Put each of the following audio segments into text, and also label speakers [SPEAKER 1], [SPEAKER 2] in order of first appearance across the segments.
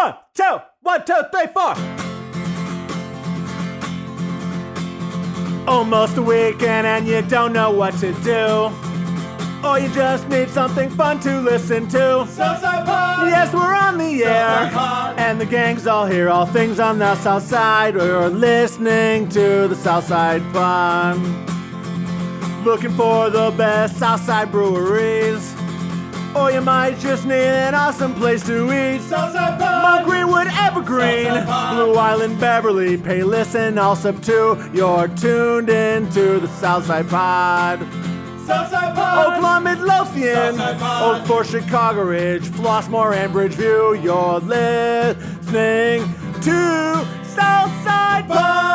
[SPEAKER 1] 1, 2, 1, 2, 3, 4. Almost a weekend and you don't know what to do. Or you just need something fun to listen to.
[SPEAKER 2] Southside Pod!
[SPEAKER 1] Yes, we're on the air.
[SPEAKER 2] Pod.
[SPEAKER 1] And the gang's all here, all things on the South Side. We're listening to the Southside Pod. Looking for the best Southside breweries. Or you might just need an awesome place to eat.
[SPEAKER 2] Southside Pod!
[SPEAKER 1] Mount Greenwood, Evergreen,
[SPEAKER 2] Southside Pod.
[SPEAKER 1] Blue Island, Beverly, Pay, Listen, all sub 2. You're tuned into the Southside Pod.
[SPEAKER 2] Southside Pod!
[SPEAKER 1] Oakland, Midlothian,
[SPEAKER 2] Southside Pod.
[SPEAKER 1] Oak Forest, Chicago Ridge, Flossmoor, and Bridgeview. You're listening to Southside Pod.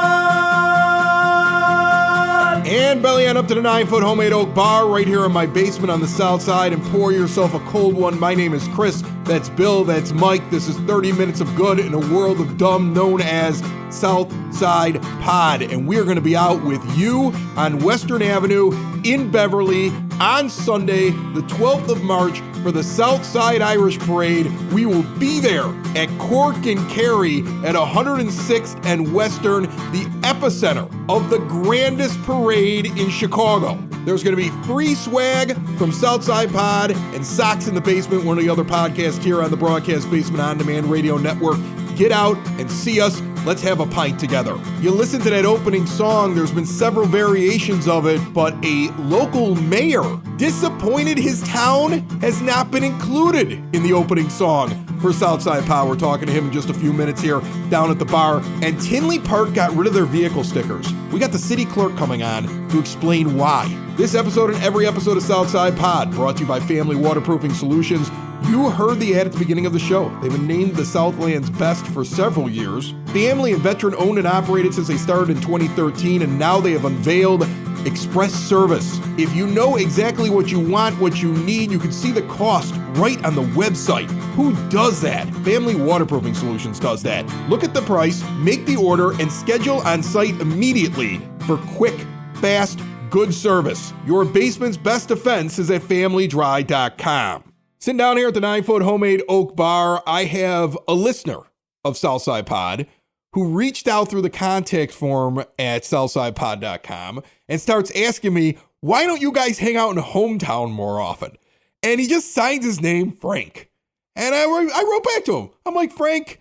[SPEAKER 3] And belly on up to the 9-foot homemade oak bar right here in my basement on the south side and pour yourself a cold one. My name is Chris. That's Bill. That's Mike. This is 30 minutes of good in a world of dumb known as Southside Pod. And we are going to be out with you on Western Avenue in Beverly on Sunday, the 12th of March for the Southside Irish Parade. We will be there at Cork and Kerry at 106th and Western, the epicenter of the grandest parade in Chicago. There's going to be free swag from Southside Pod and Socks in the Basement, one of the other podcasts here on the Broadcast Basement On Demand Radio Network. Get out and see us. Let's have a pint together. You listen to that opening song, there's been several variations of it, but a local mayor disappointed his town has not been included in the opening song for Southside Pod. We're talking to him in just a few minutes here down at the bar. And Tinley Park got rid of their vehicle stickers. We got the city clerk coming on to explain why. This episode and every episode of Southside Pod brought to you by Family Waterproofing Solutions. You heard the ad at the beginning of the show. They've been named the Southland's best for several years. Family and veteran owned and operated since they started in 2013, and now they have unveiled Express Service. If you know exactly what you want, what you need, you can see the cost right on the website. Who does that? Family Waterproofing Solutions does that. Look at the price, make the order, and schedule on site immediately for quick, fast, good service. Your basement's best defense is at familydry.com. Sitting down here at the 9-foot homemade oak bar, I have a listener of Southside Pod who reached out through the contact form at southsidepod.com and starts asking me, why don't you guys hang out in hometown more often? And he just signs his name Frank. And I wrote back to him. I'm like, Frank,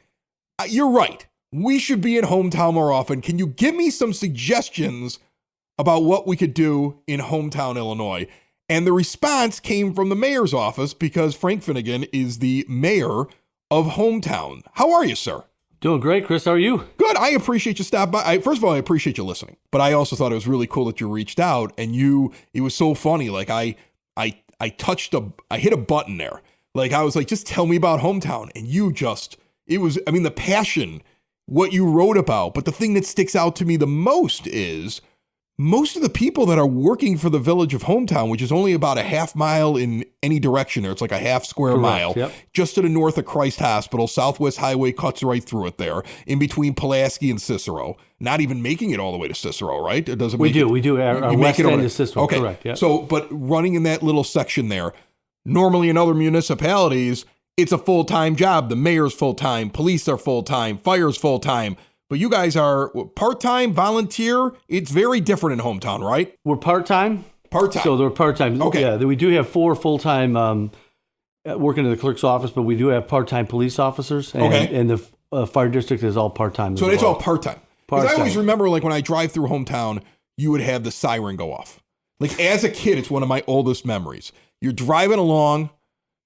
[SPEAKER 3] you're right. We should be in hometown more often. Can you give me some suggestions about what we could do in hometown Illinois? And the response came from the mayor's office because Frank Finnegan is the mayor of hometown. How are you, sir?
[SPEAKER 4] Doing great, Chris. How are you?
[SPEAKER 3] Good. I appreciate you stopping by. First of all, I appreciate you listening. But I also thought it was really cool that you reached out and it was so funny. Like I hit a button there. Like I was like, just tell me about hometown. And the passion, what you wrote about. But the thing that sticks out to me the most is most of the people that are working for the village of hometown, which is only about a half mile in any direction there, it's like a half square mile,
[SPEAKER 4] yep.
[SPEAKER 3] Just to the north of Christ Hospital, Southwest Highway cuts right through it there, in between Pulaski and Cicero, not even making it all the way to Cicero, right? It doesn't.
[SPEAKER 4] We do. Our west end is Cicero,
[SPEAKER 3] okay.
[SPEAKER 4] Correct. Yep.
[SPEAKER 3] So, but running in that little section there, normally in other municipalities, it's a full-time job. The mayor's full-time, police are full-time, fire's full-time. But you guys are part-time, volunteer. It's very different in hometown, right?
[SPEAKER 4] We're part-time.
[SPEAKER 3] Part-time.
[SPEAKER 4] So they're part-time.
[SPEAKER 3] Okay.
[SPEAKER 4] Yeah, we do have 4 full-time working in the clerk's office, but we do have part-time police officers. And,
[SPEAKER 3] okay.
[SPEAKER 4] And the fire district is all part-time.
[SPEAKER 3] So it's all part-time. Because I
[SPEAKER 4] Part-time.
[SPEAKER 3] always remember, like, when I drive through hometown, you would have the siren go off. Like, as a kid, it's one of my oldest memories. You're driving along,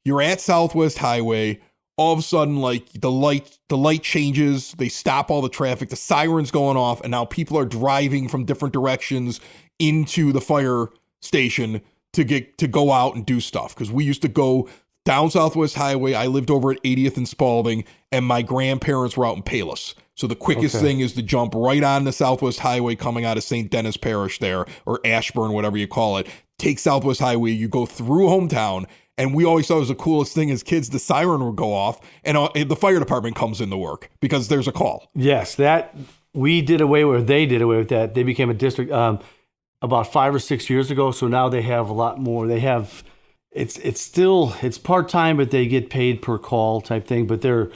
[SPEAKER 3] you're at Southwest Highway, all of a sudden, like, the light changes, they stop all the traffic, the siren's going off, and now people are driving from different directions into the fire station to go out and do stuff. Because we used to go down Southwest Highway. I lived over at 80th and Spalding, and my grandparents were out in Palos. So the quickest thing is to jump right on the Southwest Highway coming out of St. Dennis Parish there, or Ashburn, whatever you call it. Take Southwest Highway, you go through hometown, and we always thought it was the coolest thing as kids, the siren would go off, and the fire department comes into work because there's a call.
[SPEAKER 4] Yes, they did away with that. They became a district about 5 or 6 years ago, so now they have a lot more. They have, it's part-time, but they get paid per call type thing, but they're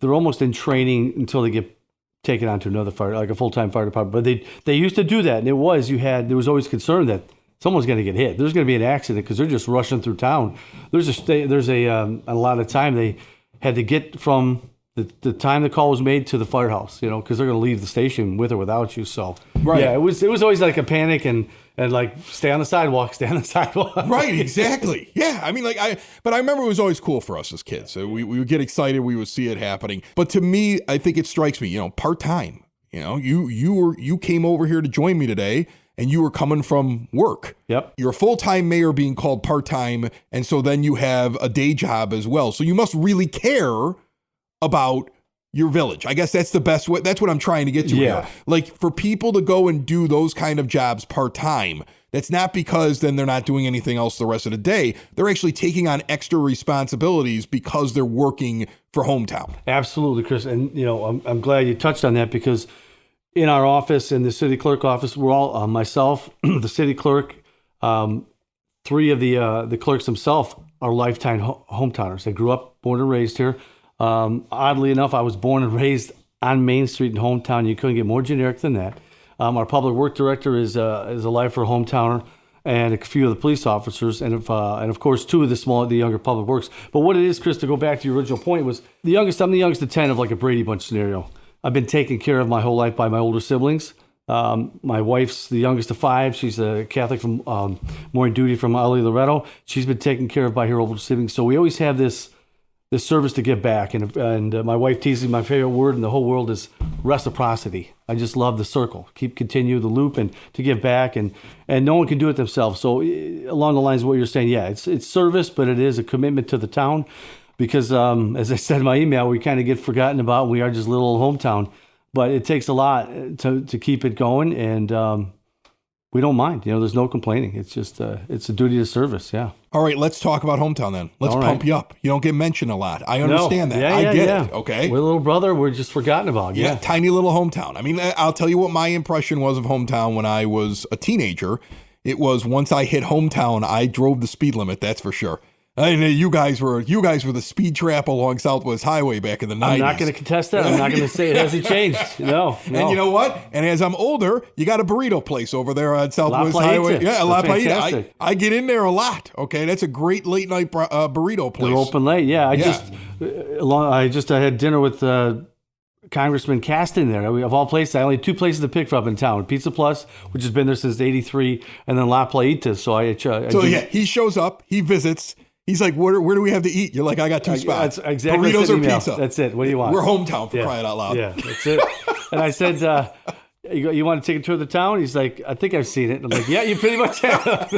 [SPEAKER 4] they're almost in training until they get taken on to another fire, like a full-time fire department. But they used to do that, and there was always concern that someone's going to get hit. There's going to be an accident because they're just rushing through town. There's a lot of time they had to get from the time the call was made to the firehouse, because they're going to leave the station with or without you. So yeah, it was always like a panic and like stay on the sidewalk.
[SPEAKER 3] Right, exactly. Yeah, I mean, but I remember it was always cool for us as kids. So we would get excited, we would see it happening. But to me, I think it strikes me, part time. You came over here to join me today, and you were coming from work.
[SPEAKER 4] Yep.
[SPEAKER 3] You're a full-time mayor being called part-time, and so then you have a day job as well. So you must really care about your village. I guess that's the best way. That's what I'm trying to get to here. Like, for people to go and do those kind of jobs part-time, that's not because then they're not doing anything else the rest of the day. They're actually taking on extra responsibilities because they're working for hometown.
[SPEAKER 4] Absolutely, Chris. And, I'm glad you touched on that because in our office, in the city clerk office, we're all, myself, the city clerk, 3 of the clerks themselves are lifetime hometowners. They grew up, born and raised here. Oddly enough, I was born and raised on Main Street in hometown. You couldn't get more generic than that. Our public work director is a lifer hometowner, and a few of the police officers, and of course 2 of the younger public works. But what it is, Chris, to go back to your original point, was I'm the youngest of 10 of like a Brady Bunch scenario. I've been taken care of my whole life by my older siblings. My wife's the youngest of 5. She's a Catholic from Morning Duty from LA Loretto. She's been taken care of by her older siblings. So we always have this service to give back. And my wife teases me, my favorite word in the whole world is reciprocity. I just love the circle. Continue the loop and to give back. And no one can do it themselves. So along the lines of what you're saying, yeah, it's service, but it is a commitment to the town. Because as I said in my email, we kind of get forgotten about. We are just a little old hometown, but it takes a lot to keep it going, and we don't mind. There's no complaining. It's just it's a duty of service. Yeah.
[SPEAKER 3] All right, let's talk about hometown then. Let's pump you up. You don't get mentioned a lot. I understand that. I get it. Okay.
[SPEAKER 4] We're a little brother. We're just forgotten about.
[SPEAKER 3] Yeah, tiny little hometown. I mean, I'll tell you what my impression was of hometown when I was a teenager. It was once I hit hometown, I drove the speed limit. That's for sure. I know you guys were the speed trap along Southwest Highway back in the 90s.
[SPEAKER 4] I'm not going to contest that. I'm not going to say it hasn't changed. No.
[SPEAKER 3] And you know what? And as I'm older, you got a burrito place over there on Southwest Highway. Yeah, La Paita. I get in there a lot. Okay, that's a great late night burrito place.
[SPEAKER 4] They're open late. Yeah, I had dinner with Congressman Caston there. Of all places, I only had 2 places to pick from in town: Pizza Plus, which has been there since '83, and then La Paita. So
[SPEAKER 3] he shows up, he visits. He's like, where do we have to eat? You're like, I got 2 spots.
[SPEAKER 4] That's exactly.
[SPEAKER 3] Burritos or pizza?
[SPEAKER 4] That's it. What do you want?
[SPEAKER 3] We're hometown for crying out loud.
[SPEAKER 4] Yeah, that's it. And I said, you want to take a tour of the town? He's like, I think I've seen it. And I'm like, yeah, you pretty much have.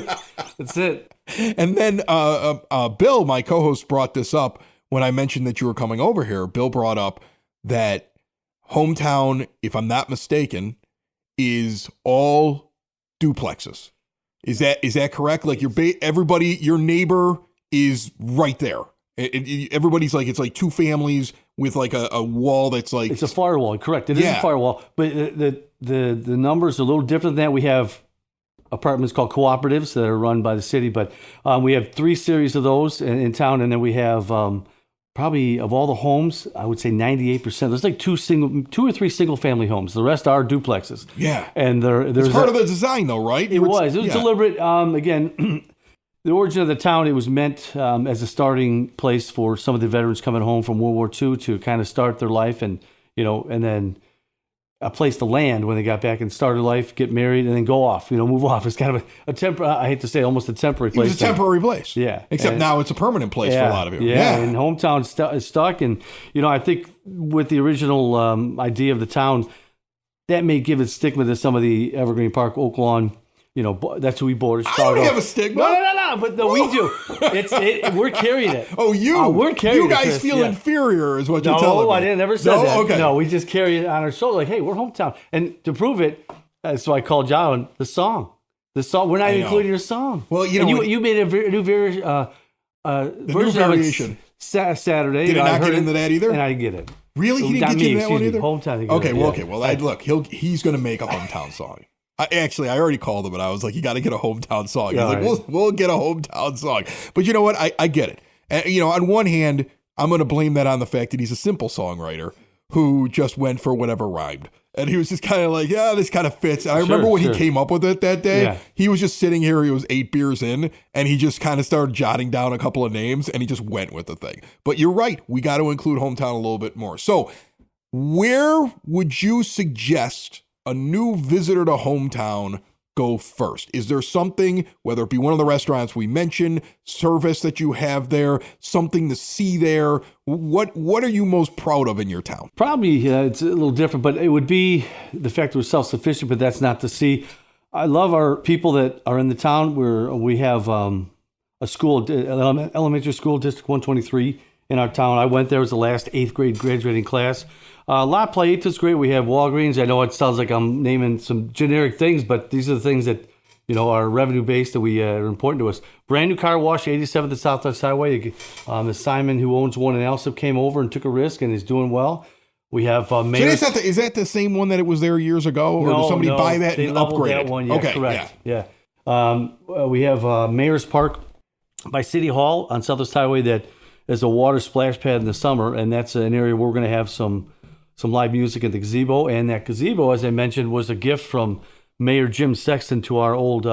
[SPEAKER 4] That's it.
[SPEAKER 3] And then Bill, my co-host, brought this up when I mentioned that you were coming over here. Bill brought up that hometown, if I'm not mistaken, is all duplexes. Is that correct? Like your neighbor is right there. Everybody's like, it's like 2 families with like a wall that's like...
[SPEAKER 4] It's a firewall, correct. It is a firewall, but the numbers are a little different than that. We have apartments called cooperatives that are run by the city, but we have 3 series of those in town, and then we have probably, of all the homes, I would say 98%. There's like 2 or 3 single family homes. The rest are duplexes.
[SPEAKER 3] Yeah.
[SPEAKER 4] And there's
[SPEAKER 3] part of the design though, right?
[SPEAKER 4] It was deliberate. Again, the origin of the town, it was meant as a starting place for some of the veterans coming home from World War II to kind of start their life and then a place to land when they got back and started life, get married, and then go off, move off. It's kind of a temporary, I hate to say, almost a temporary place.
[SPEAKER 3] It was a temporary place.
[SPEAKER 4] Yeah.
[SPEAKER 3] Except now it's a permanent place for a lot of you.
[SPEAKER 4] Yeah. And hometown is stuck. And, I think with the original idea of the town, that may give a stigma to some of the Evergreen Park, Oak Lawn. That's who we border.
[SPEAKER 3] I don't have a stigma.
[SPEAKER 4] No, but we do. We're carrying it.
[SPEAKER 3] Oh,
[SPEAKER 4] we're carrying it.
[SPEAKER 3] You guys feel inferior is what you're telling me.
[SPEAKER 4] No, I didn't never say that.
[SPEAKER 3] Okay.
[SPEAKER 4] No, we just carry it on our shoulder. Like, hey, we're hometown. And to prove it, so I called John the song. We're not including your song.
[SPEAKER 3] Well,
[SPEAKER 4] you made a new version
[SPEAKER 3] variation.
[SPEAKER 4] Saturday.
[SPEAKER 3] Did it not get into that either?
[SPEAKER 4] And I didn't get it.
[SPEAKER 3] Really? He didn't get you that one either?
[SPEAKER 4] Hometown.
[SPEAKER 3] Okay. Well, look, he's going to make a hometown song. I already called him, but I was like, you got to get a hometown song. He's like, we'll get a hometown song. But you know what? I get it. And, on one hand, I'm going to blame that on the fact that he's a simple songwriter who just went for whatever rhymed. And he was just kind of like, yeah, this kind of fits. And I remember when he came up with it that day, he was just sitting here, he was 8 beers in, and he just kind of started jotting down a couple of names, and he just went with the thing. But you're right, we got to include Hometown a little bit more. So where would you suggest a new visitor to Hometown go first? Is there something, whether it be one of the restaurants we mentioned, service that you have there, something to see there? What are you most proud of in your town?
[SPEAKER 4] Probably it's a little different, but it would be the fact that we're self-sufficient, but that's not to see. I love our people that are in the town where we have a school, elementary school, District 123 in our town. I went there as the last 8th grade graduating class. La Playita is great. We have Walgreens. I know it sounds like I'm naming some generic things, but these are the things that, are revenue based that we are important to us. Brand new car wash, 87th and Southwest Highway. Simon, who owns one in Alsip, came over and took a risk and is doing well. We have Mayor.
[SPEAKER 3] So is that the same one that it was there years ago, or did somebody buy that and upgrade
[SPEAKER 4] that
[SPEAKER 3] it?
[SPEAKER 4] One. Yeah, okay, correct. Yeah. We have Mayor's Park by City Hall on Southwest Highway that is a water splash pad in the summer, and that's an area where we're going to have some live music at the gazebo. And that gazebo, as I mentioned, was a gift from Mayor Jim Sexton to our old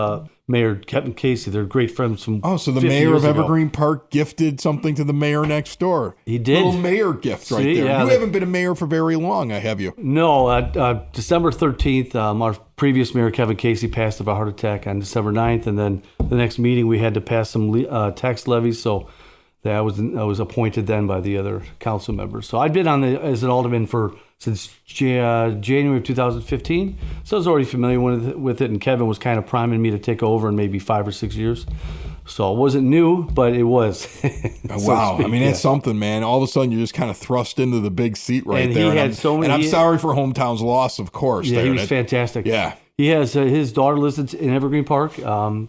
[SPEAKER 4] Mayor Kevin Casey. They're great friends from
[SPEAKER 3] so the mayor of Evergreen Park gifted something to the mayor next door.
[SPEAKER 4] He did.
[SPEAKER 3] Little mayor gift right there. Yeah, you haven't been a mayor for very long, have you?
[SPEAKER 4] No. December 13th, our previous mayor, Kevin Casey, passed of a heart attack on December 9th. And then the next meeting, we had to pass some tax levies. So I was appointed then by the other council members. So I'd been as an alderman since January of 2015. So I was already familiar with it, and Kevin was kind of priming me to take over in maybe 5 or 6 years. So it wasn't new, but it was.
[SPEAKER 3] Wow. I mean, it's something, man. All of a sudden, you're just kind of thrust into the big seat there. And I'm sorry for Hometown's loss, of course.
[SPEAKER 4] Yeah, he was fantastic.
[SPEAKER 3] Yeah.
[SPEAKER 4] He has his daughter lives in Evergreen Park.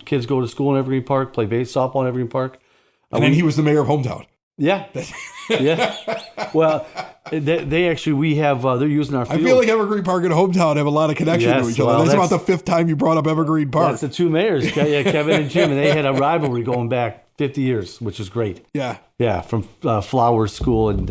[SPEAKER 4] Kids go to school in Evergreen Park, play softball in Evergreen Park.
[SPEAKER 3] And then he was the mayor of Hometown.
[SPEAKER 4] Yeah. Yeah. Well, they actually, we have, they're using our field.
[SPEAKER 3] I feel like Evergreen Park and Hometown have a lot of connection to each other. That's about the 5th time you brought up Evergreen Park.
[SPEAKER 4] That's the two mayors, Kevin and Jim, and they had a rivalry going back 50 years, which is great.
[SPEAKER 3] Yeah.
[SPEAKER 4] Yeah, from Flowers School and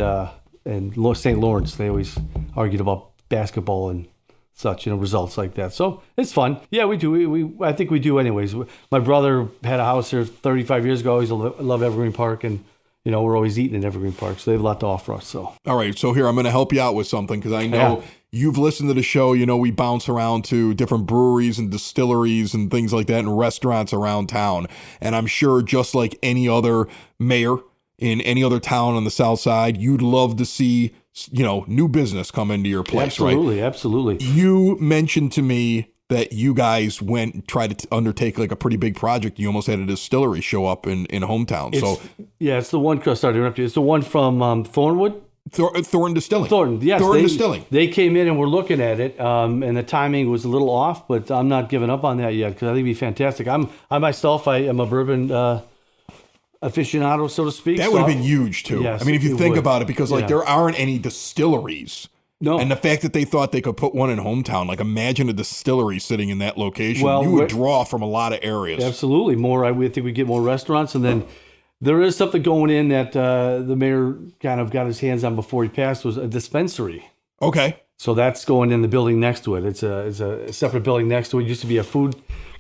[SPEAKER 4] St. Lawrence. They always argued about basketball and such, results like that. So it's fun. Yeah, we do. I think we do anyways. My brother had a house here 35 years ago. I always love Evergreen Park, and we're always eating in Evergreen Park, so they have a lot to offer us. So
[SPEAKER 3] all right, so here I'm going to help you out with something, because I know you've listened to the show. We bounce around to different breweries and distilleries and things like that, and restaurants around town. And I'm sure, just like any other mayor in any other town on the south side, you'd love to see new business come into your place,
[SPEAKER 4] absolutely,
[SPEAKER 3] right?
[SPEAKER 4] Absolutely.
[SPEAKER 3] You mentioned to me that you guys went and tried to undertake like a pretty big project. You almost had a distillery show up in Hometown.
[SPEAKER 4] It's the one. Sorry to interrupt you. It's the one from Thornwood.
[SPEAKER 3] Thornton Distilling.
[SPEAKER 4] Thornton
[SPEAKER 3] Distilling.
[SPEAKER 4] They came in and were looking at it, and the timing was a little off, but I'm not giving up on that yet, because I think it'd be fantastic. I myself am a bourbon aficionado, so to speak.
[SPEAKER 3] That would have been huge too.
[SPEAKER 4] Yes,
[SPEAKER 3] I mean, if you think about it, because there aren't any distilleries.
[SPEAKER 4] No.
[SPEAKER 3] And the fact that they thought they could put one in Hometown, like imagine a distillery sitting in that location. You would draw from a lot of areas.
[SPEAKER 4] Absolutely. I think we'd get more restaurants. And then there is something going in that the mayor kind of got his hands on before he passed, was a dispensary.
[SPEAKER 3] Okay.
[SPEAKER 4] So that's going in the building next to it. It's a separate building next to it. It used to be a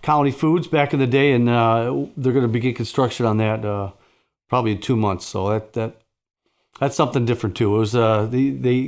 [SPEAKER 4] County Foods back in the day, and they're going to begin construction on that probably in 2 months. So that's something different too. It was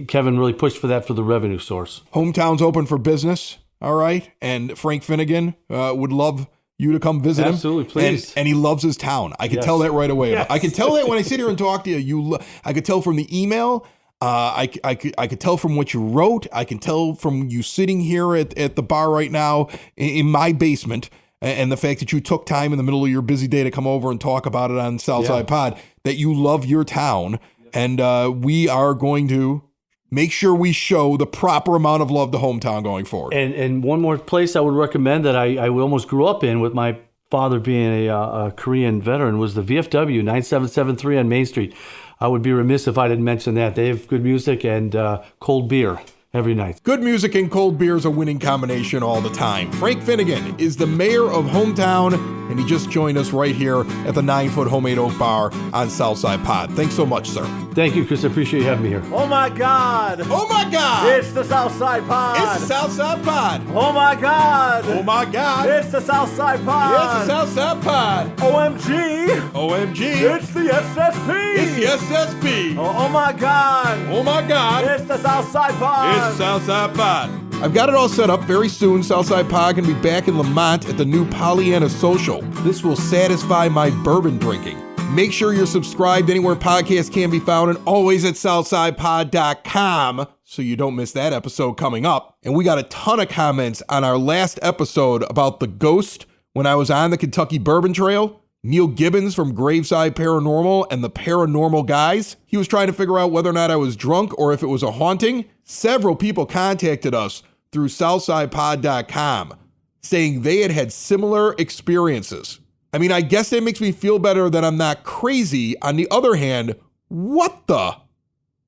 [SPEAKER 4] Kevin really pushed for that for the revenue source.
[SPEAKER 3] Hometown's open for business, all right, and Frank Finnegan would love you to come visit him.
[SPEAKER 4] Absolutely, please.
[SPEAKER 3] And he loves his town. I can tell that right away.
[SPEAKER 4] Yes.
[SPEAKER 3] I can tell that when I sit here and talk to you. I could tell from the email. I could tell from what you wrote. I can tell from you sitting here at the bar right now in my basement, and the fact that you took time in the middle of your busy day to come over and talk about it on Southside Pod, that you love your town. And we are going to make sure we show the proper amount of love to Hometown going forward.
[SPEAKER 4] And one more place I would recommend that I almost grew up in, with my father being a Korean veteran, was the VFW 9773 on Main Street. I would be remiss if I didn't mention that. They have good music and cold beer every night.
[SPEAKER 3] Good music and cold beer is a winning combination all the time. Frank Finnegan is the mayor of Hometown, and he just joined us right here at the 9-foot Homemade Oak Bar on Southside Pod. Thanks so much, sir.
[SPEAKER 4] Thank you, Chris. I appreciate you having me here.
[SPEAKER 1] Oh my God!
[SPEAKER 3] Oh my God!
[SPEAKER 1] It's the Southside Pod!
[SPEAKER 3] It's the Southside Pod!
[SPEAKER 1] Oh my God!
[SPEAKER 3] Oh my God!
[SPEAKER 1] It's the Southside Pod!
[SPEAKER 3] It's the Southside Pod!
[SPEAKER 1] OMG!
[SPEAKER 3] OMG!
[SPEAKER 1] It's the SSP!
[SPEAKER 3] It's the SSP!
[SPEAKER 1] Oh my God!
[SPEAKER 3] Oh my God!
[SPEAKER 1] It's the Southside Pod!
[SPEAKER 3] It's the Southside Pod! I've got it all set up. Very soon, Southside Pod can be back in Lamont at the new Pollyanna Social. This will satisfy my bourbon drinking. Make sure you're subscribed anywhere podcasts can be found and always at southsidepod.com so you don't miss that episode coming up. And we got a ton of comments on our last episode about the ghost when I was on the Kentucky Bourbon Trail. Neil Gibbons from Graveside Paranormal and the Paranormal Guys. He was trying to figure out whether or not I was drunk or if it was a haunting. Several people contacted us through southsidepod.com saying they had had similar experiences. I mean, I guess that makes me feel better that I'm not crazy. On the other hand, what the?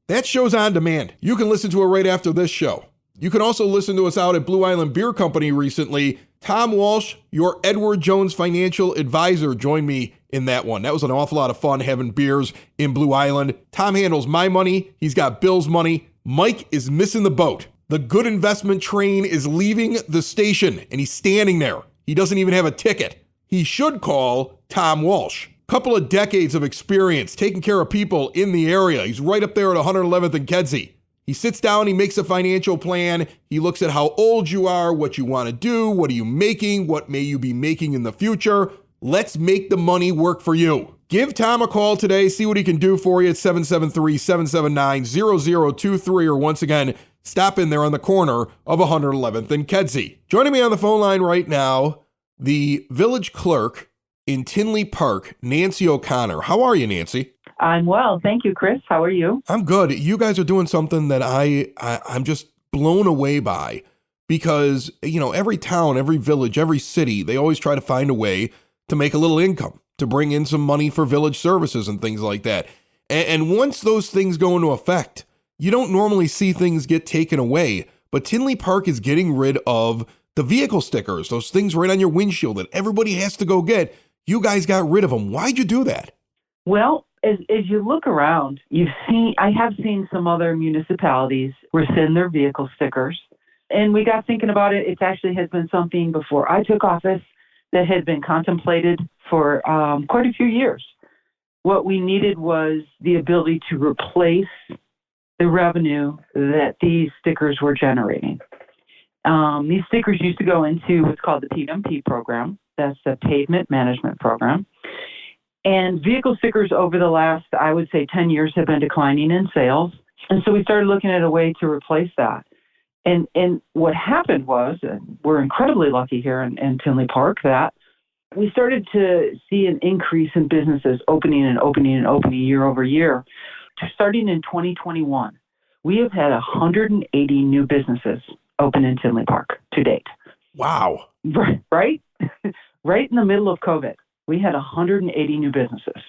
[SPEAKER 3] That show's on demand. You can listen to it right after this show. You can also listen to us out at Blue Island Beer Company recently. Tom Walsh, your Edward Jones financial advisor, joined me in that one. That was an awful lot of fun having beers in Blue Island. Tom handles my money. He's got Bill's money. Mike is missing the boat. The good investment train is leaving the station, and he's standing there. He doesn't even have a ticket. He should call Tom Walsh. Couple of decades of experience taking care of people in the area. He's right up there at 111th and Kedzie. He sits down, he makes a financial plan. He looks at how old you are, what you want to do, what are you making, what may you be making in the future. Let's make the money work for you. Give Tom a call today. See what he can do for you at 773-779-0023. Or once again, stop in there on the corner of 111th and Kedzie. Joining me on the phone line right now, the village clerk in Tinley Park, Nancy O'Connor. How are you, Nancy?
[SPEAKER 5] I'm well. Thank you, Chris. How are you?
[SPEAKER 3] I'm good. You guys are doing something that I'm just blown away by because, you know, every town, every village, every city, they always try to find a way to make a little income, to bring in some money for village services and things like that. And once those things go into effect, you don't normally see things get taken away. But Tinley Park is getting rid of the vehicle stickers, those things right on your windshield that everybody has to go get. You guys got rid of them. Why'd you do that?
[SPEAKER 5] Well, as you look around, I have seen some other municipalities rescind their vehicle stickers. And we got thinking about it. It actually has been something before I took office that had been contemplated for quite a few years. What we needed was the ability to replace the revenue that these stickers were generating. These stickers used to go into what's called the PMP program. That's the Pavement Management Program. And vehicle stickers over the last, I would say, 10 years have been declining in sales. And so we started looking at a way to replace that. And what happened was, and we're incredibly lucky here in Tinley Park, that we started to see an increase in businesses opening year over year. Starting in 2021, we have had 180 new businesses open in Tinley Park to date.
[SPEAKER 3] Wow.
[SPEAKER 5] Right? Right in the middle of COVID, we had 180 new businesses.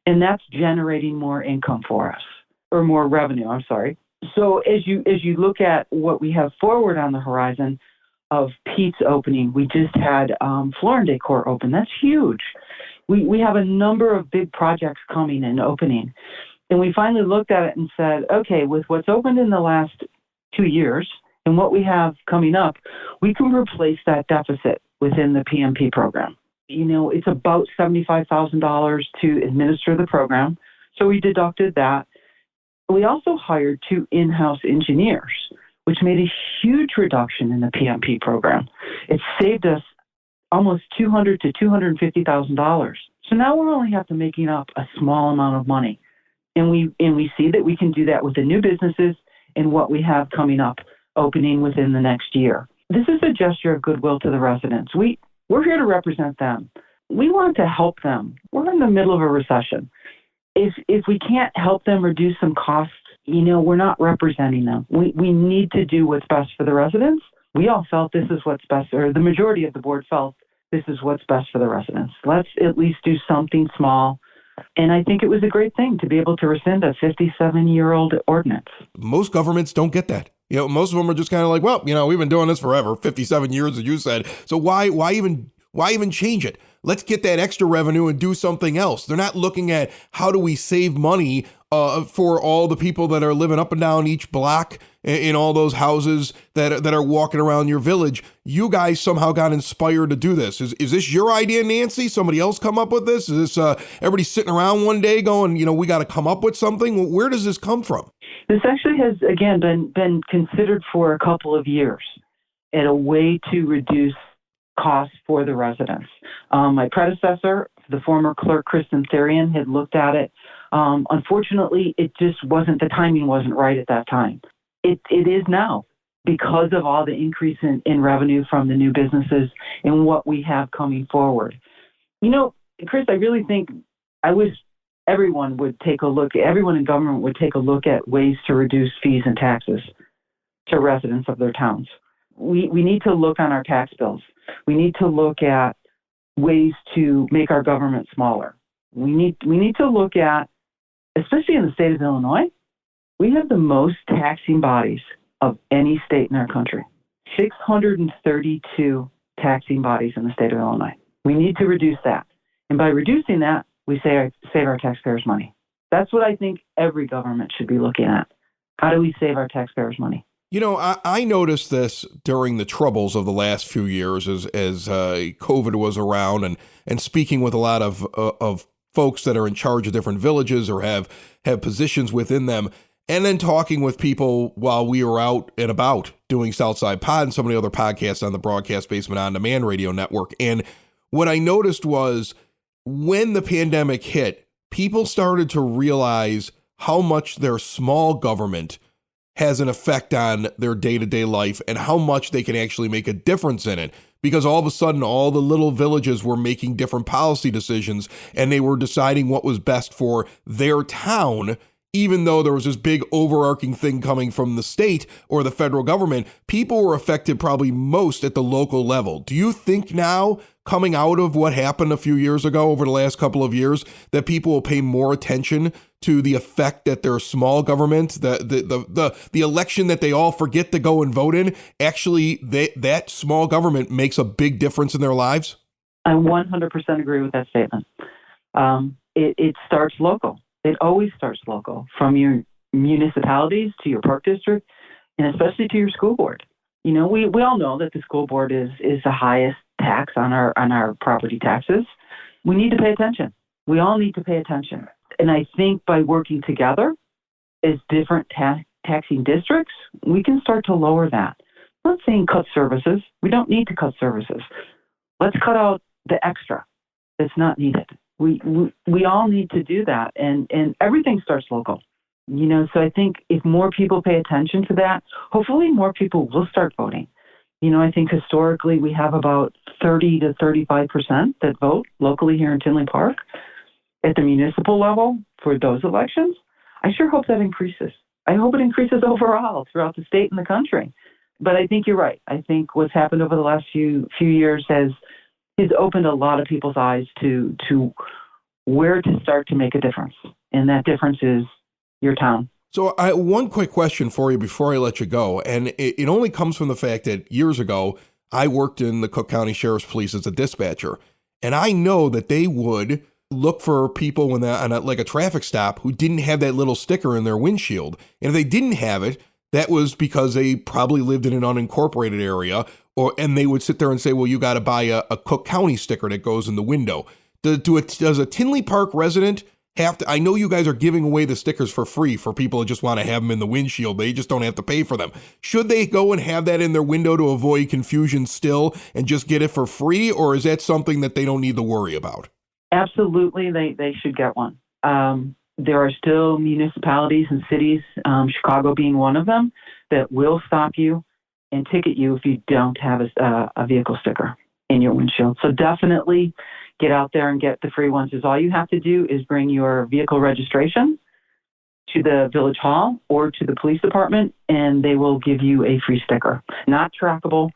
[SPEAKER 5] And that's generating more income for us, or more revenue, I'm sorry. So as you look at what we have forward on the horizon of Pete's opening, we just had Floor and Decor open. That's huge. We have a number of big projects coming and opening. And we finally looked at it and said, okay, with what's opened in the last 2 years and what we have coming up, we can replace that deficit within the PMP program. You know, it's about $75,000 to administer the program. So we deducted that. We also hired 2 in-house engineers, which made a huge reduction in the PMP program. It saved us almost $200,000 to $250,000. So now we're only have to making up a small amount of money. And we see that we can do that with the new businesses and what we have coming up opening within the next year. This is a gesture of goodwill to the residents. We're here to represent them. We want to help them. We're in the middle of a recession. If we can't help them reduce some costs, you know, we're not representing them. We need to do what's best for the residents. We all felt this is what's best, or the majority of the board felt this is what's best for the residents. Let's at least do something small. And I think it was a great thing to be able to rescind a 57-year-old ordinance.
[SPEAKER 3] Most governments don't get that. You know, most of them are just kind of like, well, you know, we've been doing this forever, 57 years, as you said. So why even change it? let's get that extra revenue and do something else. They're not looking at how do we save money for all the people that are living up and down each block in all those houses that are walking around your village. You guys somehow got inspired to do this. Is this your idea, Nancy? Somebody else come up with this? Is this everybody sitting around one day going, we got to come up with something? Where does this come from?
[SPEAKER 5] This actually has, again, been considered for a couple of years as a way to reduce costs for the residents. My predecessor, the former clerk, Kristen Therian, had looked at it. Unfortunately, it just the timing wasn't right at that time. It is now because of all the increase in revenue from the new businesses and what we have coming forward. Chris, I really think I wish everyone in government would take a look at ways to reduce fees and taxes to residents of their towns. We need to look on our tax bills. We need to look at ways to make our government smaller. We need to look at, especially in the state of Illinois, we have the most taxing bodies of any state in our country. 632 taxing bodies in the state of Illinois. We need to reduce that. And by reducing that, we save our taxpayers money. That's what I think every government should be looking at. How do we save our taxpayers money?
[SPEAKER 3] I noticed this during the troubles of the last few years as COVID was around and speaking with a lot of folks that are in charge of different villages or have positions within them, and then talking with people while we were out and about doing Southside Pod and some of the other podcasts on the Broadcast Basement On Demand radio network. And what I noticed was when the pandemic hit, people started to realize how much their small government has an effect on their day-to-day life and how much they can actually make a difference in it. Because all of a sudden, all the little villages were making different policy decisions and they were deciding what was best for their town, even though there was this big overarching thing coming from the state or the federal government. People were affected probably most at the local level. Do you think now, coming out of what happened a few years ago over the last couple of years, that people will pay more attention to the effect that their small government, the election that they all forget to go and vote in, actually that small government makes a big difference in their lives?
[SPEAKER 5] I 100% agree with that statement. It starts local. It always starts local, from your municipalities to your park district, and especially to your school board. We all know that the school board is the highest tax on our property taxes. We need to pay attention. We all need to pay attention. And I think by working together as different taxing districts, we can start to lower that. I'm not saying cut services. We don't need to cut services. Let's cut out the extra that's not needed. We all need to do that, and everything starts local. So I think if more people pay attention to that, hopefully more people will start voting. I think historically we have about 30 to 35% that vote locally here in Tinley Park at the municipal level for those elections. I sure hope that increases. I hope it increases overall throughout the state and the country. But I think you're right. I think what's happened over the last few years has opened a lot of people's eyes to where to start to make a difference. And that difference is your town.
[SPEAKER 3] So one quick question for you before I let you go. And it only comes from the fact that years ago, I worked in the Cook County Sheriff's Police as a dispatcher. And I know that they would look for people when they're on a traffic stop who didn't have that little sticker in their windshield. And if they didn't have it, that was because they probably lived in an unincorporated area, and they would sit there and say, well, you got to buy a Cook County sticker that goes in the window. Does a Tinley Park resident have to? I know you guys are giving away the stickers for free for people that just want to have them in the windshield. They just don't have to pay for them. Should they go and have that in their window to avoid confusion still and just get it for free? Or is that something that they don't need to worry about?
[SPEAKER 5] Absolutely, they should get one. There are still municipalities and cities, Chicago being one of them, that will stop you and ticket you if you don't have a vehicle sticker in your windshield. So definitely get out there and get the free ones. All you have to do is bring your vehicle registration to the village hall or to the police department, and they will give you a free sticker. Not trackable.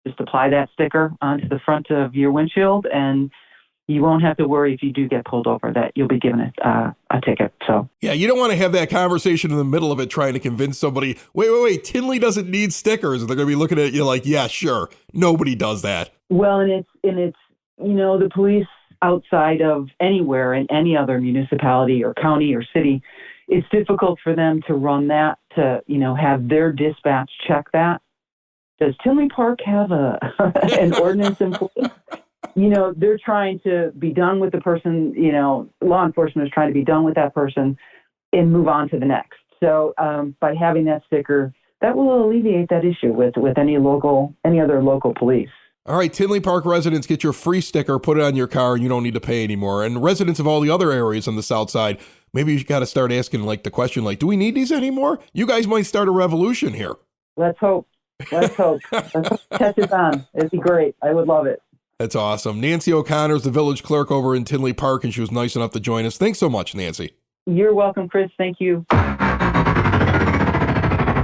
[SPEAKER 5] Just apply that sticker onto the front of your windshield, and you won't have to worry if you do get pulled over that you'll be given a ticket. So
[SPEAKER 3] yeah, you don't want to have that conversation in the middle of it trying to convince somebody, wait, Tinley doesn't need stickers. And they're going to be looking at you like, yeah, sure. Nobody does that.
[SPEAKER 5] Well, and it's The police outside of anywhere in any other municipality or county or city, it's difficult for them to run that, to, have their dispatch check that. Does Tinley Park have an ordinance in place? They're trying to be done with the person, law enforcement is trying to be done with that person and move on to the next. So by having that sticker, that will alleviate that issue with any other local police.
[SPEAKER 3] All right, Tinley Park residents, get your free sticker, put it on your car, and you don't need to pay anymore. And residents of all the other areas on the south side, maybe you got to start asking the question, do we need these anymore? You guys might start a revolution here.
[SPEAKER 5] Let's hope. Let's hope. Test it on. It'd be great. I would love it.
[SPEAKER 3] That's awesome. Nancy O'Connor is the village clerk over in Tinley Park, and she was nice enough to join us. Thanks so much, Nancy.
[SPEAKER 5] You're welcome, Chris. Thank you.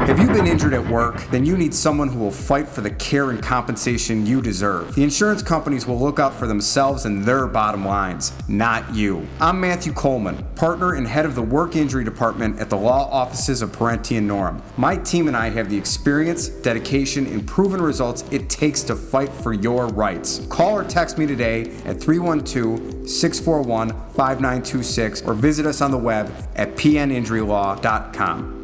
[SPEAKER 6] Have you been injured at work? Then you need someone who will fight for the care and compensation you deserve. The insurance companies will look out for themselves and their bottom lines, not you. I'm Matthew Coleman, partner and head of the work injury department at the law offices of Parenti and Norham. My team and I have the experience, dedication, and proven results it takes to fight for your rights. Call or text me today at 312-641-5926 or visit us on the web at pninjurylaw.com.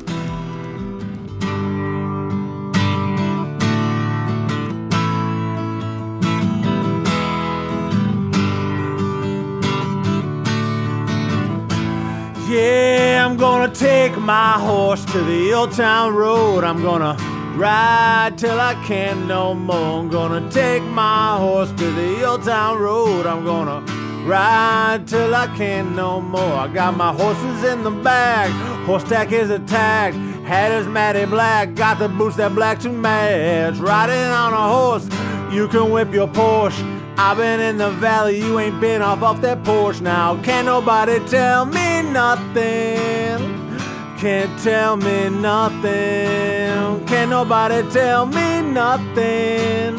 [SPEAKER 1] Yeah, I'm gonna take my horse to the old town road. I'm gonna ride till I can't no more. I'm gonna take my horse to the old town road. I'm gonna ride till I can't no more. I got my horses in the bag, horse tack is attacked, hat is matty black, got the boots that black to match. Riding on a horse, you can whip your Porsche. I've been in the valley, you ain't been off that porch now. Can't nobody tell me nothing. Can't tell me nothing. Can't nobody tell me nothing.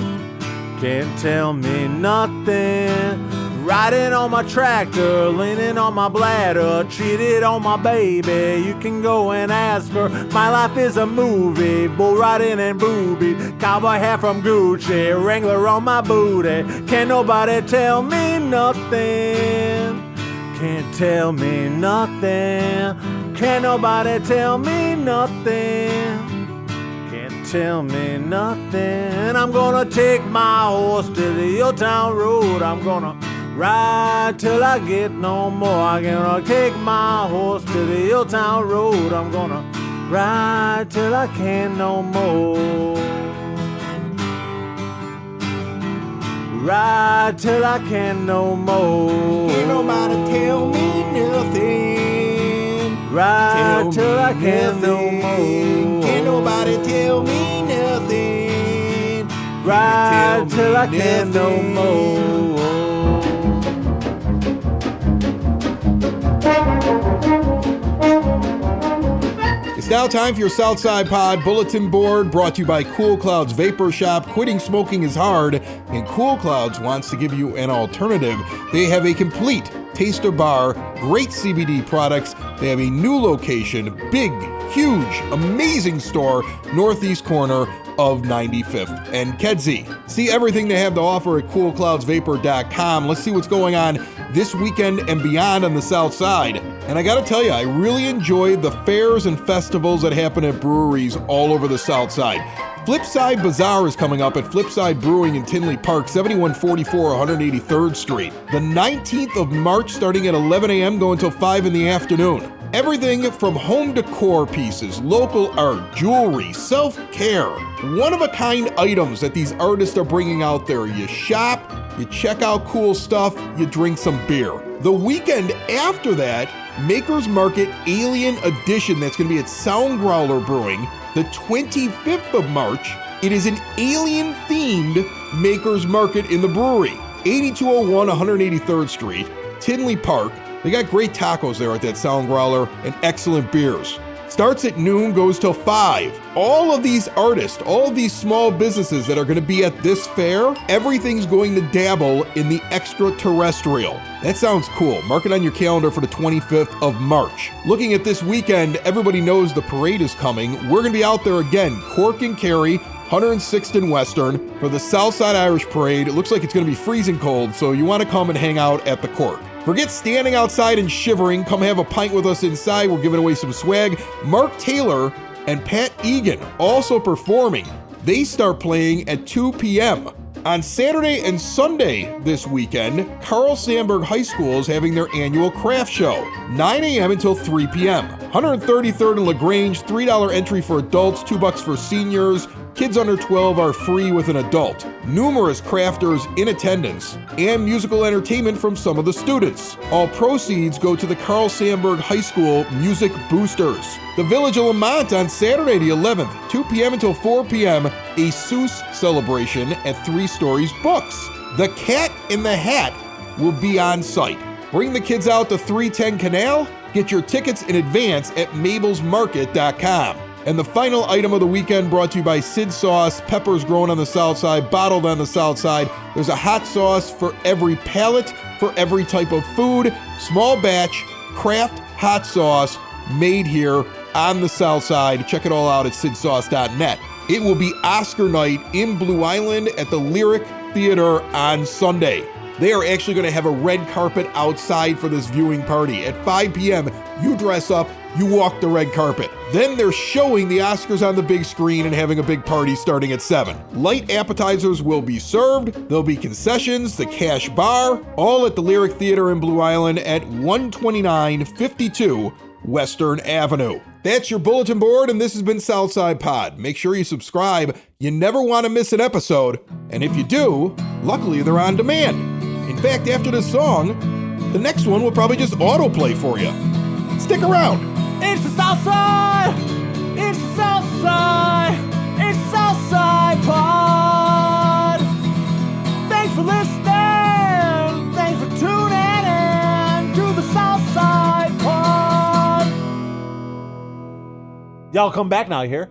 [SPEAKER 1] Can't tell me nothing. Riding on my tractor, leaning on my bladder, cheated on my baby. You can go and ask her. My life is a movie, bull riding and booby, cowboy hat from Gucci, Wrangler on my booty. Can't nobody tell me nothing. Can't tell me nothing. Can't nobody tell me nothing. Can't tell me nothing. I'm gonna take my horse to the old town road. I'm gonna ride till I get no more. I'm gonna take my horse to the old town road. I'm gonna ride till I can't no more. Ride till I can't no more.
[SPEAKER 3] Can't nobody tell me nothing.
[SPEAKER 1] Ride till I can't no more.
[SPEAKER 3] Can't nobody tell me nothing.
[SPEAKER 1] Ride till I can't no more.
[SPEAKER 3] It's now time for your Southside Pod Bulletin Board, brought to you by Cool Clouds Vapor Shop. Quitting smoking is hard, and Cool Clouds wants to give you an alternative. They have a complete taster bar, great CBD products. They have a new location, big, huge, amazing store, northeast corner of 95th and Kedzie. See everything they have to offer at coolcloudsvapor.com. Let's see what's going on this weekend and beyond on the south side. And I gotta tell you, I really enjoy the fairs and festivals that happen at breweries all over the south side. Flipside Bazaar is coming up at Flipside Brewing in Tinley Park, 7144 183rd Street. The 19th of March, starting at 11 a.m., going until 5 in the afternoon. Everything from home decor pieces, local art, jewelry, self-care, one-of-a-kind items that these artists are bringing out there. You shop, you check out cool stuff, you drink some beer. The weekend after that, Maker's Market Alien Edition, that's going to be at Sound Growler Brewing, the 25th of March. It is an alien-themed Maker's Market in the brewery, 8201 183rd Street, Tinley Park. They got great tacos there at that Sound Growler and excellent beers. Starts at noon, goes till 5. All of these artists, all of these small businesses that are going to be at this fair, everything's going to dabble in the extraterrestrial. That sounds cool. Mark it on your calendar for the 25th of March. Looking at this weekend, everybody knows the parade is coming. We're going to be out there again, Cork and Carry, 106th and Western for the Southside Irish Parade. It looks like it's going to be freezing cold, so you want to come and hang out at the Cork. Forget standing outside and shivering. Come have a pint with us inside. We're giving away some swag. Mark Taylor and Pat Egan also performing. They start playing at 2 p.m. On Saturday and Sunday this weekend, Carl Sandburg High School is having their annual craft show, 9 a.m. until 3 p.m. 133rd and LaGrange, $3 entry for adults, $2 for seniors. Kids under 12 are free with an adult. Numerous crafters in attendance and musical entertainment from some of the students. All proceeds go to the Carl Sandburg High School Music Boosters. The Village of Lamont on Saturday the 11th, 2 p.m. until 4 p.m., a Seuss celebration at 3 Stories Books. The Cat in the Hat will be on site. Bring the kids out to 310 Canal. Get your tickets in advance at mablesmarket.com. And the final item of the weekend brought to you by Sid Sauce, peppers grown on the south side, bottled on the south side. There's a hot sauce for every palate, for every type of food. Small batch, craft hot sauce made here on the south side. Check it all out at sidsauce.net. It will be Oscar night in Blue Island at the Lyric Theater on Sunday. They are actually going to have a red carpet outside for this viewing party. At 5 p.m., you dress up, you walk the red carpet. Then they're showing the Oscars on the big screen and having a big party starting at 7. Light appetizers will be served. There'll be concessions, the cash bar, all at the Lyric Theater in Blue Island at 12952 Western Avenue. That's your bulletin board, and this has been Southside Pod. Make sure you subscribe. You never want to miss an episode. And if you do, luckily they're on demand. In fact, after this song, the next one will probably just autoplay for you. Stick around.
[SPEAKER 1] It's the Southside! It's the Southside! It's the Southside Pod! Thanks for listening! Thanks for tuning in to the Southside Pod! Y'all come back now, you hear?